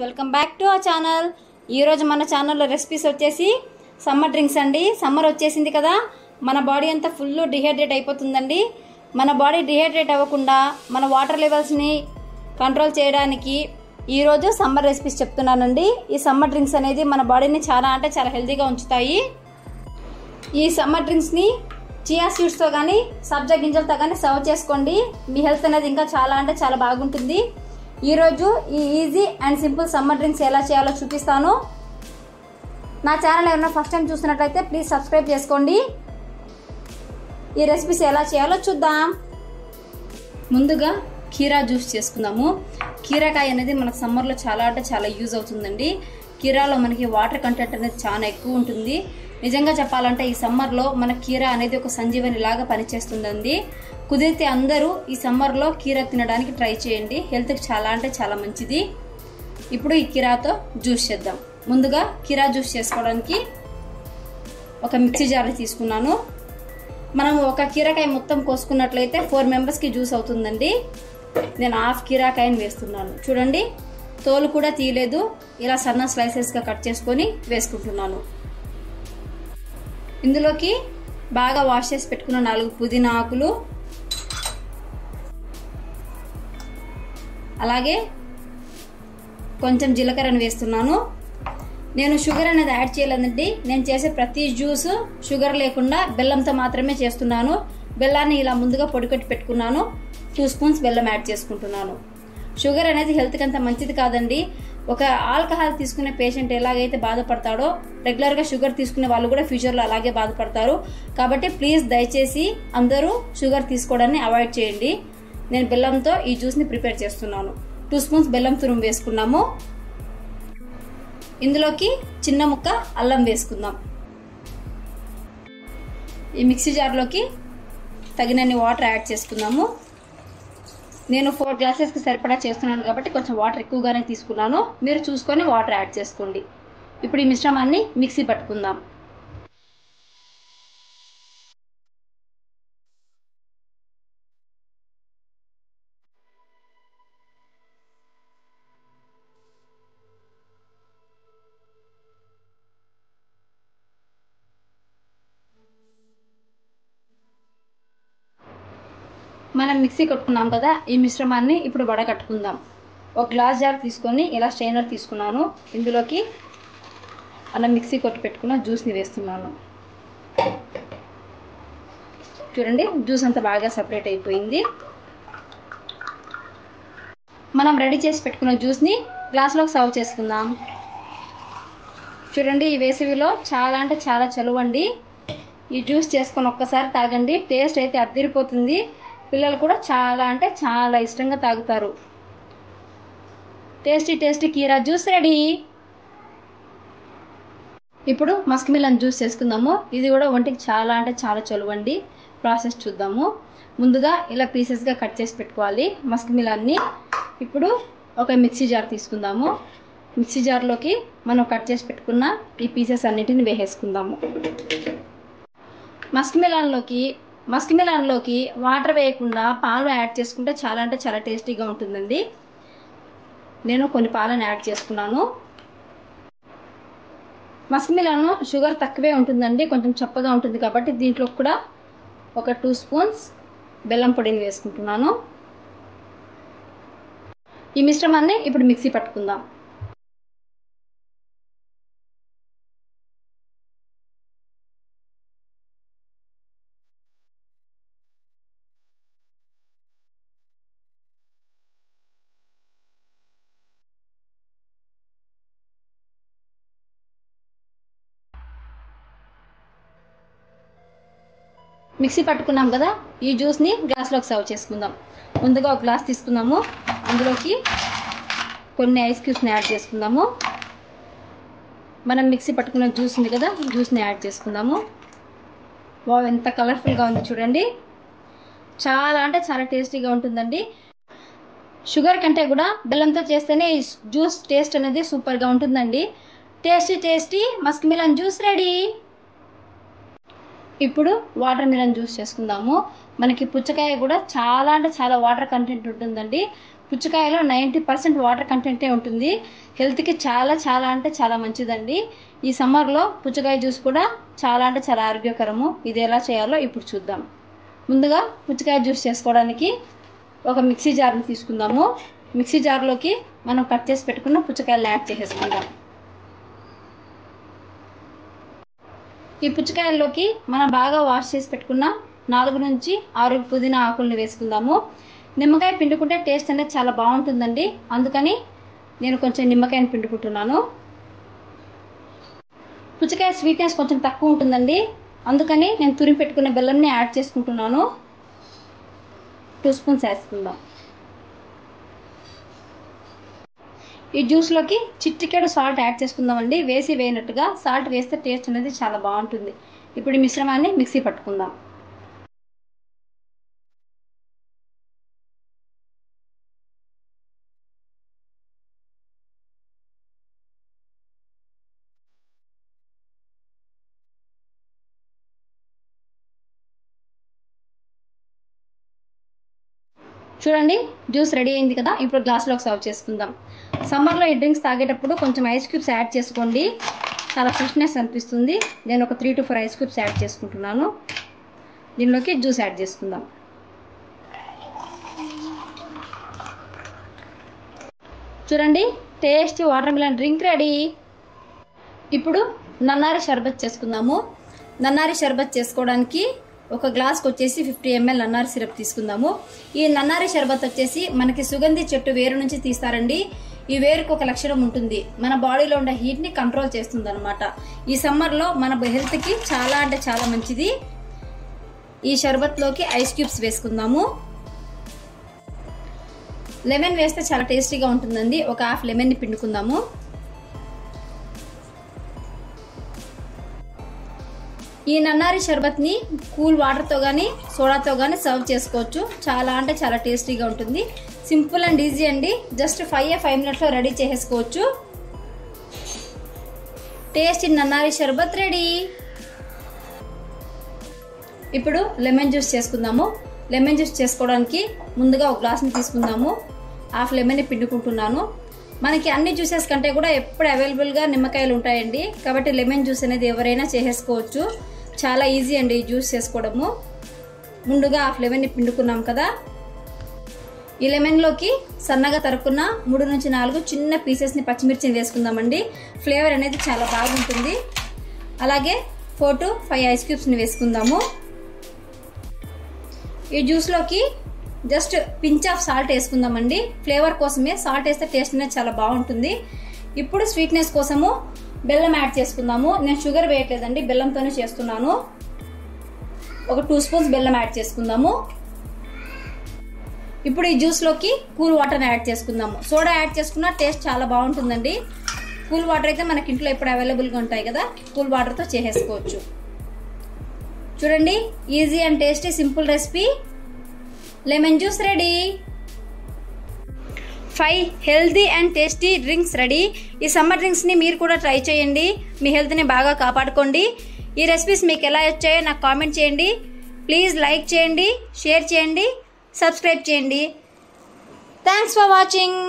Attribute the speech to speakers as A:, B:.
A: Welcome back to our channel. ఈరోజు మన ఛానల్లో రెసిపీస్ వచ్చేసి సమ్మర్ డ్రింక్స్ అండి. సమ్మర్ వచ్చేసింది కదా, మన బాడీ అంతా ఫుల్ డిహైడ్రేట్ అయిపోతుందండి. మన బాడీ డిహైడ్రేట్ అవ్వకుండా మన వాటర్ లెవెల్స్ని కంట్రోల్ చేయడానికి ఈరోజు సమ్మర్ రెసిపీస్ చెప్తున్నానండి. ఈ సమ్మర్ డ్రింక్స్ అనేది మన బాడీని చాలా హెల్తీగా ఉంచుతాయి. ఈ సమ్మర్ డ్రింక్స్ని చియా సీడ్స్తో కానీ సబ్జా గింజలతో కానీ సర్వ్ చేసుకోండి. మీ హెల్త్ అనేది ఇంకా చాలా బాగుంటుంది. ఈరోజు ఈ easy and simple summer drinks ఎలా చేయాలో చూపిస్తాను. నా ఛానల్ ఏమైనా ఫస్ట్ టైం చూస్తున్నట్లయితే ప్లీజ్ సబ్స్క్రైబ్ చేసుకోండి. ఈ రెసిపీస్ ఎలా చేయాలో చూద్దాం. ముందుగా కీరా జ్యూస్ చేసుకుందాము. కీరాకాయ అనేది మనకు సమ్మర్లో చాలా యూజ్ అవుతుందండి. కీరాలో మనకి వాటర్ కంటెంట్ అనేది చాలా ఎక్కువ ఉంటుంది. నిజంగా చెప్పాలంటే ఈ సమ్మర్లో మన కీరా అనేది ఒక సంజీవని లాగా పనిచేస్తుందండి. కుదిరితే అందరూ ఈ సమ్మర్లో కీరా తినడానికి ట్రై చేయండి. హెల్త్కి చాలా మంచిది. ఇప్పుడు ఈ కీరాతో జ్యూస్ చేద్దాం. ముందుగా కీరా జ్యూస్ చేసుకోవడానికి ఒక మిక్సీ జార్ తీసుకున్నాను. మనం ఒక కీరాకాయ మొత్తం కోసుకున్నట్లయితే 4 మెంబర్స్కి జ్యూస్ అవుతుందండి. నేను హాఫ్ కీరాకాయని వేస్తున్నాను. చూడండి, తోలు కూడా తీయలేదు. ఇలా సన్న స్లైసెస్గా కట్ చేసుకొని వేసుకుంటున్నాను. ఇందులోకి బాగా వాష్ చేసి పెట్టుకున్న 4 పుదీనా ఆకులు, అలాగే కొంచెం జీలకర్రను వేస్తున్నాను. నేను షుగర్ అనేది యాడ్ చేయలేదండి. నేను చేసే ప్రతి జ్యూస్ షుగర్ లేకుండా బెల్లంతో మాత్రమే చేస్తున్నాను. బెల్లాన్ని ఇలా ముందుగా పొడికొట్టి పెట్టుకున్నాను. 2 స్పూన్స్ బెల్లం యాడ్ చేసుకుంటున్నాను. షుగర్ అనేది హెల్త్కి అంత మంచిది కాదండి. ఒక ఆల్కహాల్ తీసుకునే పేషెంట్ ఎలాగైతే బాధపడతాడో రెగ్యులర్గా షుగర్ తీసుకునే వాళ్ళు కూడా ఫ్యూచర్లో అలాగే బాధపడతారు. కాబట్టి ప్లీజ్ దయచేసి అందరూ షుగర్ తీసుకోవడాన్ని అవాయిడ్ చేయండి. నేను బెల్లంతో ఈ జ్యూస్ని ప్రిపేర్ చేస్తున్నాను. 2 స్పూన్స్ బెల్లం తురుము వేసుకున్నాము. ఇందులోకి చిన్న ముక్క అల్లం వేసుకుందాం. ఈ మిక్సీ జార్లోకి తగినన్ని వాటర్ యాడ్ చేసుకుందాము. నేను 4 గ్లాసెస్కి సరిపడా చేస్తున్నాను కాబట్టి కొంచెం వాటర్ ఎక్కువగానే తీసుకున్నాను. మీరు చూసుకొని వాటర్ యాడ్ చేసుకోండి. ఇప్పుడు ఈ మిశ్రమాన్ని మిక్సీ పట్టుకుందాం. మనం మిక్సీ కొట్టుకున్నాం కదా, ఈ మిశ్రమాన్ని ఇప్పుడు వడకట్టుకుందాం. ఒక గ్లాస్ జార్ తీసుకొని ఇలా స్ట్రైనర్ తీసుకున్నాను. ఇందులోకి మనం మిక్సీ కొట్టి పెట్టుకున్న జ్యూస్ని వేస్తున్నాను. చూడండి, జ్యూస్ అంతా బాగా సపరేట్ అయిపోయింది. మనం రెడీ చేసి పెట్టుకున్న జ్యూస్ని గ్లాస్లోకి సర్వ్ చేసుకుందాం. చూడండి, ఈ వేసవిలో చాలా చలువండి. ఈ జ్యూస్ చేసుకొని ఒక్కసారి తాగండి. టేస్ట్ అయితే అదిరిపోతుంది. పిల్లలు కూడా చాలా ఇష్టంగా తాగుతారు. టేస్టీ కీరా జ్యూస్ రెడీ. ఇప్పుడు మస్క్ మిలన్ జ్యూస్ చేసుకుందాము. ఇది కూడా ఒంటికి చాలా చలువండి. ప్రాసెస్ చూద్దాము. ముందుగా ఇలా పీసెస్గా కట్ చేసి పెట్టుకోవాలి మస్క్ మిలన్ని. ఇప్పుడు ఒక మిక్సీ జార్ తీసుకుందాము. మిక్సీ జార్లోకి మనం కట్ చేసి పెట్టుకున్న ఈ పీసెస్ అన్నిటిని వేసేసుకుందాము. మస్క్ మిలన్లోకి వాటర్ వేయకుండా పాలు యాడ్ చేసుకుంటే చాలా టేస్టీగా ఉంటుందండి. నేను కొన్ని పాలను యాడ్ చేసుకున్నాను. మస్క్ మిలన్ షుగర్ తక్కువే ఉంటుందండి, కొంచెం చప్పగా ఉంటుంది కాబట్టి దీంట్లో కూడా ఒక 2 స్పూన్స్ బెల్లం పొడిని వేసుకుంటున్నాను. ఈ మిశ్రమాన్ని ఇప్పుడు మిక్సీ పట్టుకుందాం. మిక్సీ పట్టుకున్నాం కదా, ఈ జ్యూస్ని గ్లాస్లోకి సర్వ్ చేసుకుందాం. ముందుగా ఒక గ్లాస్ తీసుకుందాము. అందులోకి కొన్ని ఐస్ క్యూబ్స్ని యాడ్ చేసుకుందాము. మనం మిక్సీ పట్టుకున్న జ్యూస్ ఉంది కదా, జ్యూస్ని యాడ్ చేసుకుందాము. వావ్, ఎంత కలర్ఫుల్గా ఉంది చూడండి. చాలా టేస్టీగా ఉంటుందండి. షుగర్ కంటే కూడా బెల్లంతో చేస్తేనే ఈ జ్యూస్ టేస్ట్ అనేది సూపర్గా ఉంటుందండి. Tasty Musk melon juice ready. ఇప్పుడు వాటర్ మిలన్ జ్యూస్ చేసుకుందాము. మనకి పుచ్చకాయ కూడా చాలా వాటర్ కంటెంట్ ఉంటుందండి. పుచ్చకాయలో 90% వాటర్ కంటెంటే ఉంటుంది. హెల్త్కి చాలా చాలా అంటే చాలా మంచిదండి. ఈ సమ్మర్లో పుచ్చకాయ జ్యూస్ కూడా చాలా అంటే చాలా ఆరోగ్యకరము. ఇది ఎలా చేయాలో ఇప్పుడు చూద్దాం. ముందుగా పుచ్చకాయ జ్యూస్ చేసుకోవడానికి ఒక మిక్సీ జార్ని తీసుకుందాము. మిక్సీ జార్లోకి మనం కట్ చేసి పెట్టుకున్న పుచ్చకాయలను యాడ్ చేసేసుకుందాం. ఈ పుచ్చకాయల్లోకి మనం బాగా వాష్ చేసి పెట్టుకున్న 4 నుంచి 6 పుదీనా ఆకుల్ని వేసుకుందాము. నిమ్మకాయ పిండుకుంటే టేస్ట్ అనేది చాలా బాగుంటుందండి. అందుకని నేను కొంచెం నిమ్మకాయని పిండుకుంటున్నాను. పుచ్చకాయ స్వీట్నెస్ కొంచెం తక్కువ ఉంటుందండి. అందుకని నేను తురిమి పెట్టుకున్న బెల్లంని యాడ్ చేసుకుంటున్నాను. 2 స్పూన్స్ వేసుకుందాం. ఈ జ్యూస్లోకి చిటికెడు సాల్ట్ యాడ్ చేసుకుందామండి. వేయనట్టుగా సాల్ట్ వేస్తే టేస్ట్ అనేది చాలా బాగుంటుంది. ఇప్పుడు ఈ మిశ్రమాన్ని మిక్సీ పట్టుకుందాం. చూడండి, జ్యూస్ రెడీ అయింది కదా. ఇప్పుడు గ్లాస్లోకి సర్వ్ చేసుకుందాం. సమ్మర్లో ఈ డ్రింక్స్ తాగేటప్పుడు కొంచెం ఐస్ క్యూబ్స్ యాడ్ చేసుకోండి. చాలా ఫ్రెష్నెస్ అనిపిస్తుంది. నేను ఒక 3 to 4 ఐస్ క్యూబ్స్ యాడ్ చేసుకుంటున్నాను. దీనిలోకి జ్యూస్ యాడ్ చేసుకుందాం. చూడండి, tasty water melon drink ready. ఇప్పుడు నన్నారి షర్బత్ చేసుకుందాము. నన్నారి షర్బత్ చేసుకోవడానికి ఒక గ్లాస్కి వచ్చేసి 50 ml నన్నారి సిరప్ తీసుకుందాము. ఈ నన్నారి షర్బత్ వచ్చేసి మనకి సుగంధి చెట్టు వేరు నుంచి తీస్తారండి. ఈ వేరుకు ఒక లక్షణం ఉంటుంది. మన బాడీలో ఉండే హీట్ని కంట్రోల్ చేస్తుంది అనమాట. ఈ సమ్మర్లో మన హెల్త్కి చాలా అంటే చాలా మంచిది. ఈ షర్బత్లోకి ఐస్ క్యూబ్స్ వేసుకుందాము. లెమన్ వేస్తే చాలా టేస్టీగా ఉంటుందండి. ఒక హాఫ్ లెమన్ని పిండుకుందాము. ఈ నన్నారి షర్బత్ని కూల్ వాటర్తో కానీ సోడాతో కానీ సర్వ్ చేసుకోవచ్చు. చాలా అంటే చాలా టేస్టీగా ఉంటుంది. సింపుల్ అండ్ ఈజీ అండి. జస్ట్ 5 minutesలో రెడీ చేసేసుకోవచ్చు. టేస్టీ నన్నారి షర్బత్ రెడీ. ఇప్పుడు లెమన్ జ్యూస్ చేసుకుందాము. లెమన్ జ్యూస్ చేసుకోవడానికి ముందుగా ఒక గ్లాస్ని తీసుకుందాము. హాఫ్ లెమన్ని పిండుకుంటున్నాను. మనకి అన్ని జ్యూసెస్ కంటే కూడా ఎప్పుడు అవైలబుల్గా నిమ్మకాయలు ఉంటాయండి. కాబట్టి లెమన్ జ్యూస్ అనేది ఎవరైనా చేసేసుకోవచ్చు. చాలా ఈజీ అండి ఈ జ్యూస్ చేసుకోవడము. ముందుగా హాఫ్ లెమన్ని పిండుకున్నాం కదా. ఈ లెమన్లోకి సన్నగా తరుక్కున్న 3 నుంచి 4 చిన్న పీసెస్ని పచ్చిమిర్చిని వేసుకుందామండి. ఫ్లేవర్ అనేది చాలా బాగుంటుంది. అలాగే 4 to 5 ఐస్ క్యూబ్స్ని వేసుకుందాము. ఈ జ్యూస్లోకి జస్ట్ పించ్ ఆఫ్ సాల్ట్ వేసుకుందామండి. ఫ్లేవర్ కోసమే సాల్ట్ వేస్తే టేస్ట్ అనేది చాలా బాగుంటుంది. ఇప్పుడు స్వీట్నెస్ కోసము బెల్లం యాడ్ చేసుకుందాము. నేను షుగర్ వేయట్లేదండి, బెల్లంతోనే చేస్తున్నాను. ఒక 2 స్పూన్స్ బెల్లం యాడ్ చేసుకుందాము. ఇప్పుడు ఈ జ్యూస్లోకి కూల్ వాటర్ యాడ్ చేసుకుందాము. సోడా యాడ్ చేసుకున్న టేస్ట్ చాలా బాగుంటుందండి. కూల్ వాటర్ అయితే మనకి ఇంట్లో ఎప్పుడు అవైలబుల్గా ఉంటాయి కదా. కూల్ వాటర్తో చేసేసుకోవచ్చు. చూడండి, easy and tasty simple recipe lemon juice ready. 5 healthy and tasty drinks ready. ఈ సమ్మర్ డ్రింక్స్ని మీరు కూడా ట్రై చేయండి. మీ హెల్త్ని బాగా కాపాడుకోండి. ఈ రెసిపీస్ మీకు ఎలా వచ్చాయో నాకు కామెంట్ చేయండి. ప్లీజ్ లైక్ చేయండి, షేర్ చేయండి, సబ్స్క్రైబ్ చేయండి. Thanks for watching.